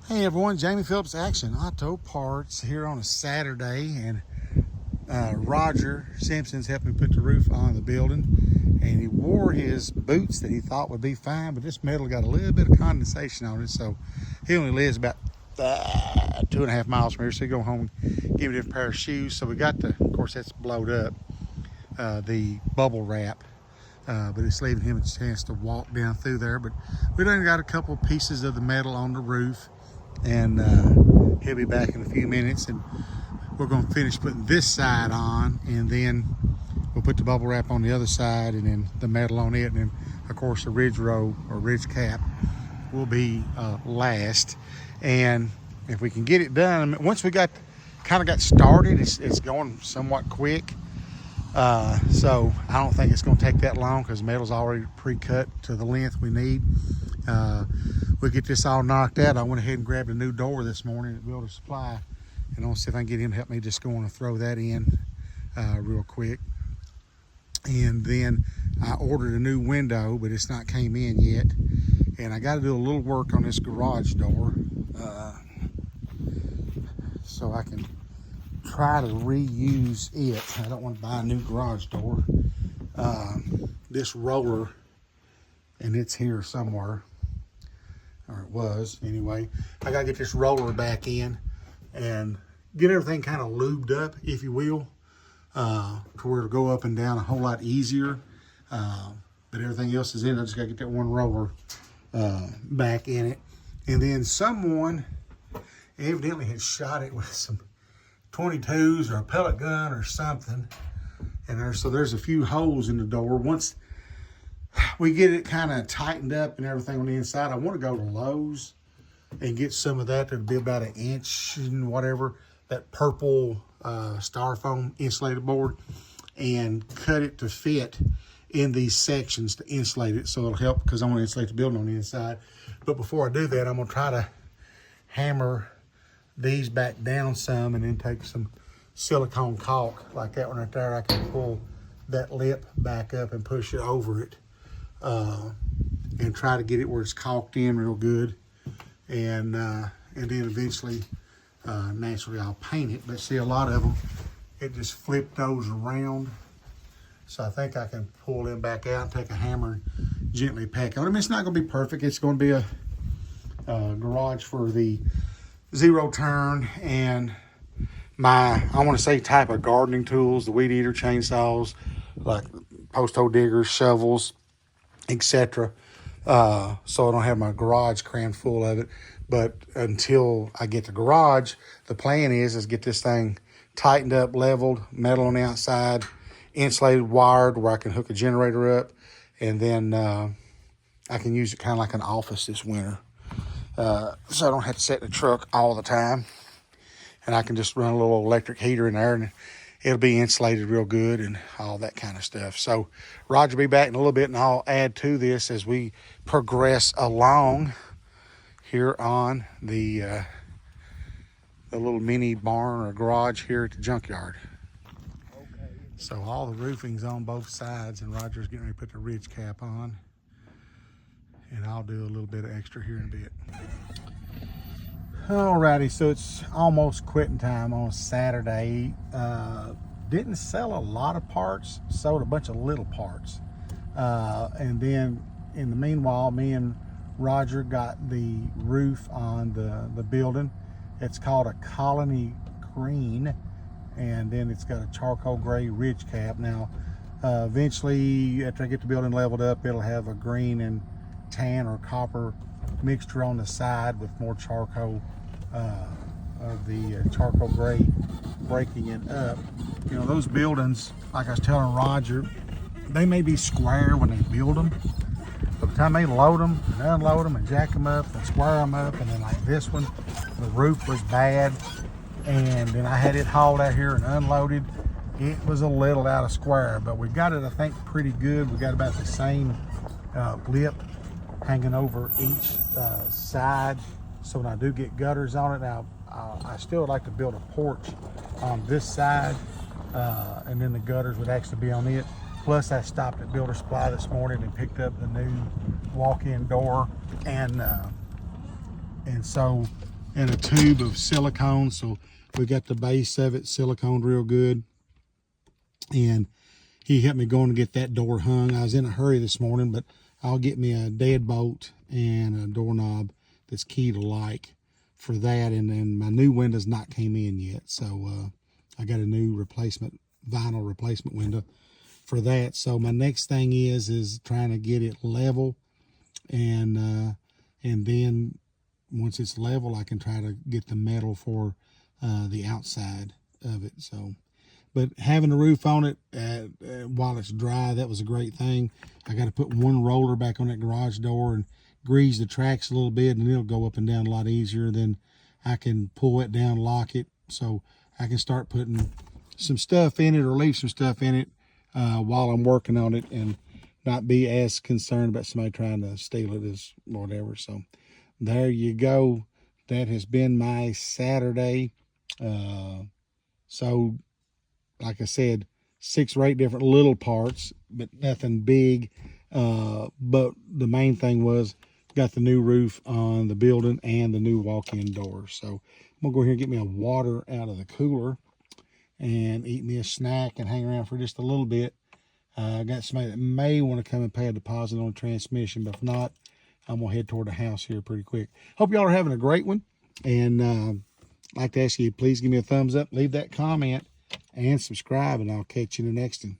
Hey everyone, Jamie Phillips Action Auto Parts here on a Saturday, and Roger Simpson's helping me put the roof on the building, and he wore his boots that he thought would be fine, but this metal got a little bit of condensation on it, so he only lives about 2.5 miles from here, so he go home and give him a different pair of shoes. So we got of course that's blowed up, the bubble wrap, but it's leaving him a chance to walk down through there. But we done got a couple of pieces of the metal on the roof, and he'll be back in a few minutes, and we're going to finish putting this side on, and then we'll put the bubble wrap on the other side, and then the metal on it, and then of course the ridge row or ridge cap will be last. And if we can get it done, once we got started, it's going somewhat quick, so I don't think it's going to take that long because the metal's already pre-cut to the length we need. We'll get this all knocked out. I went ahead and grabbed a new door this morning at Builder Supply, and I'll see if I can get him to help me just go on and throw that in real quick. And then I ordered a new window, but it's not came in yet. And I got to do a little work on this garage door, so I can try to reuse it. I don't want to buy a new garage door. This roller, and it's here somewhere, or it was anyway. I gotta get this roller back in and get everything kind of lubed up, if you will, to where it'll go up and down a whole lot easier. But everything else is in. I just gotta get that one roller back in it. And then someone evidently had shot it with some 22s or a pellet gun or something, and there's a few holes in the door. Once we get it kind of tightened up and everything on the inside, I want to go to Lowe's and get some of that. That'll be about 1 inch and whatever, that purple styrofoam insulated board, and cut it to fit in these sections to insulate it, so it'll help, because I want to insulate the building on the inside. But before I do that, I'm going to try to hammer these back down some, and then take some silicone caulk like that one right there. I can pull that lip back up and push it over it, and try to get it where it's caulked in real good, and then eventually naturally I'll paint it. But see, a lot of them, it just flipped those around, so I think I can pull them back out and take a hammer and gently pack on. I mean, it's not going to be perfect. It's going to be a garage for the zero turn and my, I want to say, type of gardening tools, the weed eater, chainsaws, like post hole diggers, shovels, etc. So I don't have my garage crammed full of it. But until I get the garage, the plan is get this thing tightened up, leveled, metal on the outside, insulated, wired, where I can hook a generator up, and then I can use it kind of like an office this winter. So I don't have to set the truck all the time, and I can just run a little electric heater in there, and it'll be insulated real good and all that kind of stuff. So Roger will be back in a little bit, and I'll add to this as we progress along here on the little mini barn or garage here at the junkyard. Okay. So all the roofing's on both sides, and Roger's getting ready to put the ridge cap on, and I'll do a little bit of extra here in a bit. Alrighty, so it's almost quitting time on Saturday. Didn't sell a lot of parts, sold a bunch of little parts. And then in the meanwhile, me and Roger got the roof on the building. It's called a Colony Green, and then it's got a charcoal gray ridge cap. Now, eventually, after I get the building leveled up, it'll have a green and tan or copper mixture on the side with more charcoal of the charcoal gray breaking it up. You know, those buildings, like I was telling Roger, they may be square when they build them, but by the time they load them and unload them and jack them up and square them up, and then like this one, the roof was bad, and then I had it hauled out here and unloaded. It was a little out of square, but we got it, I think, pretty good. We got about the same lip hanging over each side, so when I do get gutters on it, now I still would like to build a porch on this side, and then the gutters would actually be on it. Plus, I stopped at Builder Supply this morning and picked up the new walk-in door, and so and a tube of silicone. So we got the base of it siliconed real good. And he helped me go and get that door hung. I was in a hurry this morning, but I'll get me a deadbolt and a doorknob that's key to like for that. And then my new window's not came in yet. So I got a new vinyl replacement window for that. So my next thing is trying to get it level, and then once it's level, I can try to get the metal for the outside of it. So, but having a roof on it while it's dry, that was a great thing. I got to put one roller back on that garage door and grease the tracks a little bit, and it'll go up and down a lot easier. Then I can pull it down, lock it, so I can start putting some stuff in it or leave some stuff in it while I'm working on it, and not be as concerned about somebody trying to steal it as whatever. So there you go. That has been my Saturday. So like I said, 6 or 8 different little parts, but nothing big. But the main thing was got the new roof on the building and the new walk-in door. So I'm gonna go here and get me a water out of the cooler and eat me a snack and hang around for just a little bit. I got somebody that may want to come and pay a deposit on the transmission, but if not, I'm gonna head toward the house here pretty quick. Hope y'all are having a great one, and I'd like to ask you, please give me a thumbs up, leave that comment, and subscribe, and I'll catch you in the next one.